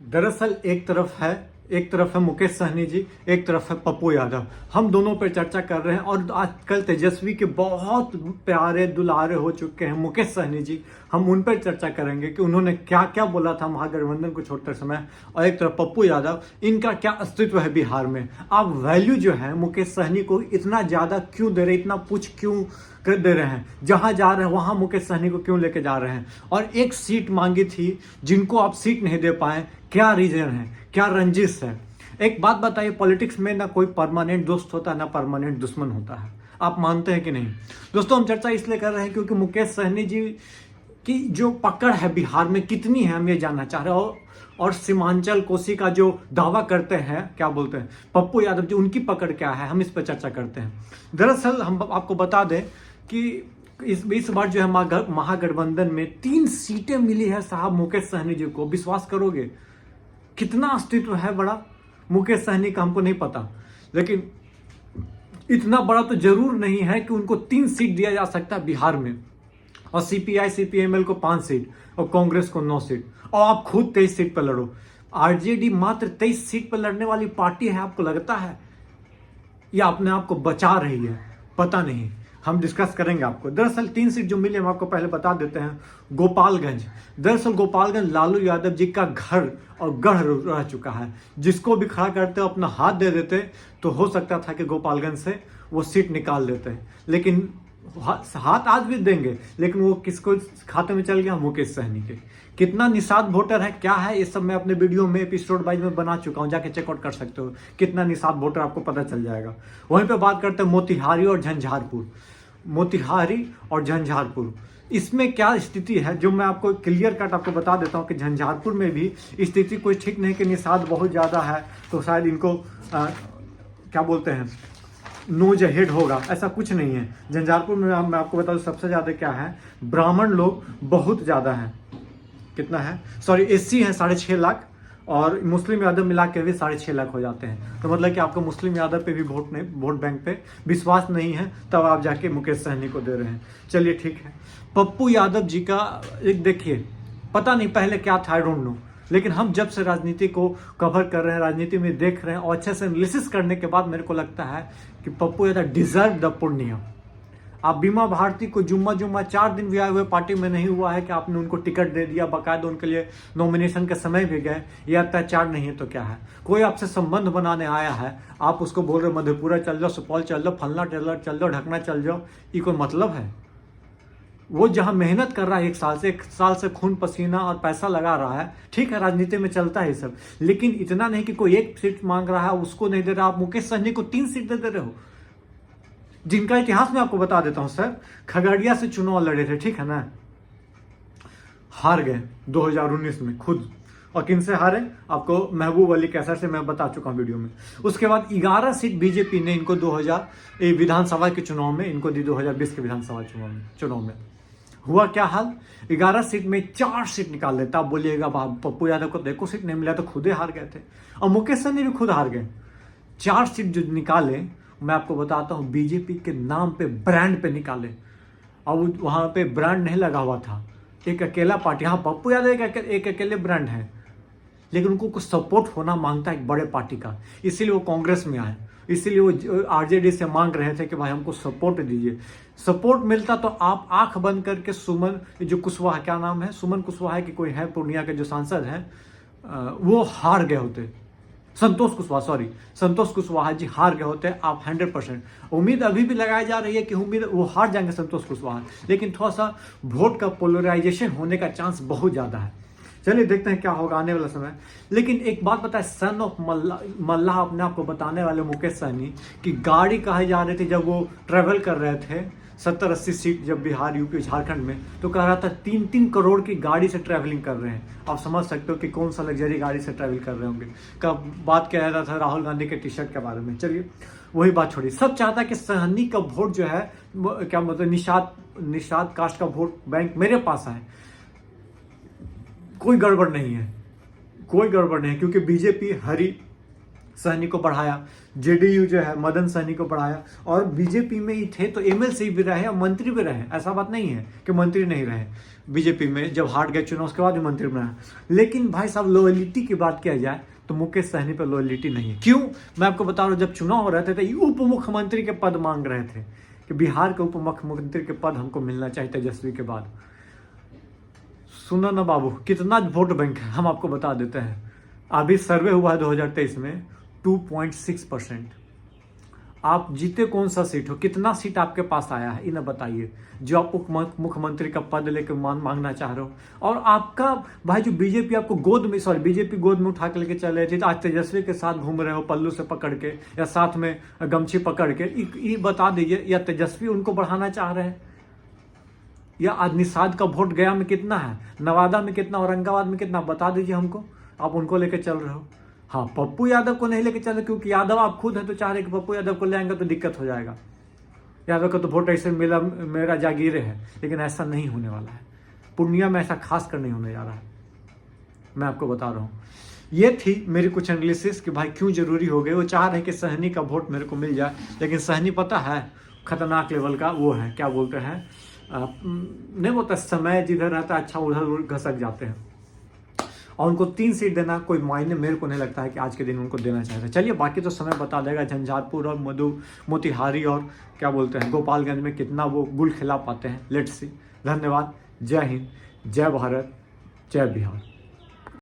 दरअसल एक तरफ है मुकेश सहनी जी, एक तरफ है पप्पू यादव। हम दोनों पर चर्चा कर रहे हैं और आजकल तेजस्वी के बहुत प्यारे दुलारे हो चुके हैं मुकेश सहनी जी। हम उन पर चर्चा करेंगे कि उन्होंने क्या क्या बोला था महागठबंधन को छोड़ते समय, और एक तरफ पप्पू यादव, इनका क्या अस्तित्व है बिहार में। आप वैल्यू जो है मुकेश सहनी को इतना ज़्यादा क्यों दे रहे, इतना पूछ क्यों कर दे रहे हैं, जहां जा रहे हैं वहां मुकेश सहनी को क्यों लेके जा रहे हैं। और एक सीट मांगी थी जिनको आप सीट नहीं दे पाए, क्या रीजन है, क्या रंजिश है। एक बात बताइए, पॉलिटिक्स में ना कोई परमानेंट दोस्त होता है ना परमानेंट दुश्मन होता है, आप मानते हैं कि नहीं। दोस्तों, हम चर्चा इसलिए कर रहे हैं क्योंकि मुकेश सहनी जी की जो पकड़ है बिहार में कितनी है, हम ये जानना चाह रहे हैं। और सीमांचल कोसी का जो दावा करते हैं, क्या बोलते हैं, पप्पू यादव जी, उनकी पकड़ क्या है, हम इस पर चर्चा करते हैं। दरअसल हम आपको बता दें कि इस बार जो है महागठबंधन में 3 सीटें मिली है साहब मुकेश सहनी जी को। विश्वास करोगे कितना अस्तित्व है बड़ा मुकेश सहनी का, हमको नहीं पता, लेकिन इतना बड़ा तो जरूर नहीं है कि उनको 3 सीट दिया जा सकता है बिहार में। और सीपीआई सीपीएमएल को 5 सीट और कांग्रेस को 9 सीट, और आप खुद 23 सीट पर लड़ो। आरजेडी मात्र 23 सीट पर लड़ने वाली पार्टी है, आपको लगता है, या अपने आप को बचा रही है, पता नहीं, हम डिस्कस करेंगे आपको। दरअसल 3 सीट जो मिली हम आपको पहले बता देते हैं। गोपालगंज, दरअसल गोपालगंज लालू यादव जी का घर और गढ़ रह चुका है। जिसको भी खड़ा करते अपना हाथ दे देते तो हो सकता था कि गोपालगंज से वो सीट निकाल देते, लेकिन हाथ आज भी देंगे, लेकिन वो किसको खाते में चल गया, मुकेश सहनी के। कितना निषाद वोटर है, क्या है, ये सब मैं अपने वीडियो में एपिसोड वाइज में बना चुका हूं, जाके चेकआउट कर सकते हो। कितना निषाद वोटर आपको पता चल जाएगा। वहीं पे बात करते हैं मोतिहारी और झंझारपुर। मोतिहारी और झंझारपुर, इसमें क्या स्थिति है जो मैं आपको क्लियर कट आपको बता देता हूं कि झंझारपुर में भी स्थिति कोई ठीक नहीं, कि निषाद बहुत ज़्यादा है तो शायद इनको क्या बोलते हैं, नोज हेड होगा, ऐसा कुछ नहीं है। झंझारपुर में मैं आपको बता दूं सबसे ज़्यादा क्या है, ब्राह्मण लोग बहुत ज़्यादा हैं। कितना है, सॉरी, एससी है 6.5 लाख, और मुस्लिम यादव मिला के भी 6.5 लाख हो जाते हैं। तो मतलब कि आपको मुस्लिम यादव पे भी वोट बैंक पे विश्वास नहीं है, तब आप जाके मुकेश सहनी को दे रहे हैं। चलिए ठीक है। पप्पू यादव जी का एक देखिए, पता नहीं पहले क्या था, आई डोंट नो, लेकिन हम जब से राजनीति को कवर कर रहे हैं, राजनीति में देख रहे हैं और अच्छे से एनालिसिस करने के बाद मेरे को लगता है कि पप्पू यादव डिजर्व द पुण्य। आप बीमा भारती को जुम्मा 4 दिन भी आए हुए पार्टी में नहीं हुआ है कि आपने उनको टिकट दे दिया, बाकायदा उनके लिए नॉमिनेशन के समय भी गए। यह अत्याचार नहीं है तो क्या है। कोई आपसे संबंध बनाने आया है, आप उसको बोल रहे मधेपुरा चल जाओ, सुपौल चल जाओ, फलना चल जाओ, ढकना चल जाओ, ये कोई मतलब है। वो जहां मेहनत कर रहा है, 1 साल से खून पसीना और पैसा लगा रहा है, ठीक है, राजनीति में चलता है ये सब, लेकिन इतना नहीं कि कोई 1 सीट मांग रहा है उसको नहीं दे रहा। आप मुकेश सहनी को 3 सीट दे रहे हो, जिनका इतिहास मैं आपको बता देता हूं सर। खगड़िया से चुनाव लड़े थे, ठीक है ना, हार गए 2019 में खुद। और किन से हारे, आपको महबूब अली कैसर से मैं बता चुका हूं वीडियो में। उसके बाद 11 सीट बीजेपी ने इनको 2000 विधानसभा के चुनाव में इनको दी, 2020 के विधानसभा चुनाव में हुआ क्या हाल, 11 सीट में 4 सीट निकाल देता। आप बोलिएगा पप्पू यादव को देखो सीट नहीं मिला तो खुद ही हार गए थे, और मुकेश सहनी भी खुद हार गए। 4 सीट जो निकाले, मैं आपको बताता हूं, बीजेपी के नाम पे, ब्रांड पे निकाले। और वहां पे ब्रांड नहीं लगा हुआ था, एक अकेला पार्टी, हाँ पप्पू यादव एक अकेले ब्रांड है, लेकिन उनको कुछ सपोर्ट होना मांगता है एक बड़े पार्टी का, इसीलिए वो कांग्रेस में आए। इसीलिए वो आरजेडी से मांग रहे थे कि भाई हमको सपोर्ट दीजिए। सपोर्ट मिलता तो आप आंख बंद करके सुमन, जो कुशवाहा, क्या नाम है, सुमन कुशवाहा की कोई है पूर्णिया के जो सांसद हैं, वो हार गए होते। संतोष कुशवाहा जी हार गए होते। आप 100% उम्मीद अभी भी लगाई जा रही है कि उम्मीद वो हार जाएंगे संतोष कुशवाहा, लेकिन थोड़ा सा वोट का पोलराइजेशन होने का चांस बहुत ज्यादा है। चलिए देखते हैं क्या होगा आने वाला समय। लेकिन एक बात बताए, सन ऑफ मल्लाह अपने आप को बताने वाले मुकेश सहनी की गाड़ी कहे जा रहे थे जब वो ट्रेवल कर रहे थे 70-80 सीट जब बिहार, यूपी, झारखंड में, तो कह रहा था 3-3 करोड़ की गाड़ी से ट्रैवलिंग कर रहे हैं। आप समझ सकते हो कि कौन सा लग्जरी गाड़ी से ट्रैवल कर रहे होंगे। कब बात कह रहा था राहुल गांधी के टी शर्ट के बारे में। चलिए वही बात छोड़िए, सब चाहता है कि सहनी का वोट जो है, क्या मतलब, निषाद कास्ट का वोट बैंक मेरे पास आए। कोई गड़बड़ नहीं है, क्योंकि बीजेपी हरी सहनी को बढ़ाया, जेडीयू जो है मदन सहनी को बढ़ाया, और बीजेपी में ही थे तो एमएलसी भी रहे और मंत्री भी रहे। ऐसा बात नहीं है कि मंत्री नहीं रहे। बीजेपी में, जब हार गए चुनाव उसके बाद भी मंत्री बनाया। लेकिन भाई साहब लॉयलिटी की बात किया जाए तो मुकेश सहनी पर लॉयलिटी नहीं है। क्यों? मैं आपको बता रहा हूँ, जब चुनाव हो रहे थे उप मुख्यमंत्री के पद मांग रहे थे कि बिहार के उप मुख्यमंत्री के पद हमको मिलना चाहिए तेजस्वी के बाद। सुनो ना बाबू, कितना वोट बैंक है हम आपको बता देते हैं। अभी सर्वे हुआ है 2023 में 2.6%। आप जीते कौन सा सीट हो, कितना सीट आपके पास आया है इन्हें बताइए, जो आप उप मुख्यमंत्री का पद लेके मांगना चाह रहे हो। और आपका भाई जो बीजेपी आपको बीजेपी गोद में उठा के लेके चले थे, तो आज तेजस्वी के साथ घूम रहे हो पल्लू से पकड़ के या साथ में गमछी पकड़ के। ये बता दीजिए, या तेजस्वी उनको बढ़ाना चाह रहे हैं, या आज निषाद का वोट गया में कितना है, नवादा में कितना, औरंगाबाद में कितना, बता दीजिए हमको। आप उनको लेके चल रहे हो। हाँ, पप्पू यादव को नहीं लेके चल रहे क्योंकि यादव आप खुद है तो चाह रहे कि पप्पू यादव को ले आएंगे तो दिक्कत हो जाएगा। यादव का तो वोट ऐसे मेरा जागीरे है, लेकिन ऐसा नहीं होने वाला है। पूर्णिया में ऐसा खास कर नहीं होने जा रहा है, मैं आपको बता रहा हूँ। ये थी मेरी कुछ एनालिसिस कि भाई क्यों जरूरी हो गए। वो चाह रहे कि सहनी का वोट मेरे को मिल जाए, लेकिन सहनी पता है खतरनाक लेवल का वो है, क्या बोलते हैं, नहीं बोलता समय जिधर रहता है अच्छा उधर घसक जाते हैं। और उनको 3 सीट देना कोई मायने मेरे को नहीं लगता है कि आज के दिन उनको देना चाहिए। चलिए बाकी तो समय बता देगा, झंझारपुर और मोतिहारी और क्या बोलते हैं गोपालगंज में कितना वो गुल खिला पाते हैं। Let's see. धन्यवाद। जय हिंद, जय भारत, जय बिहार।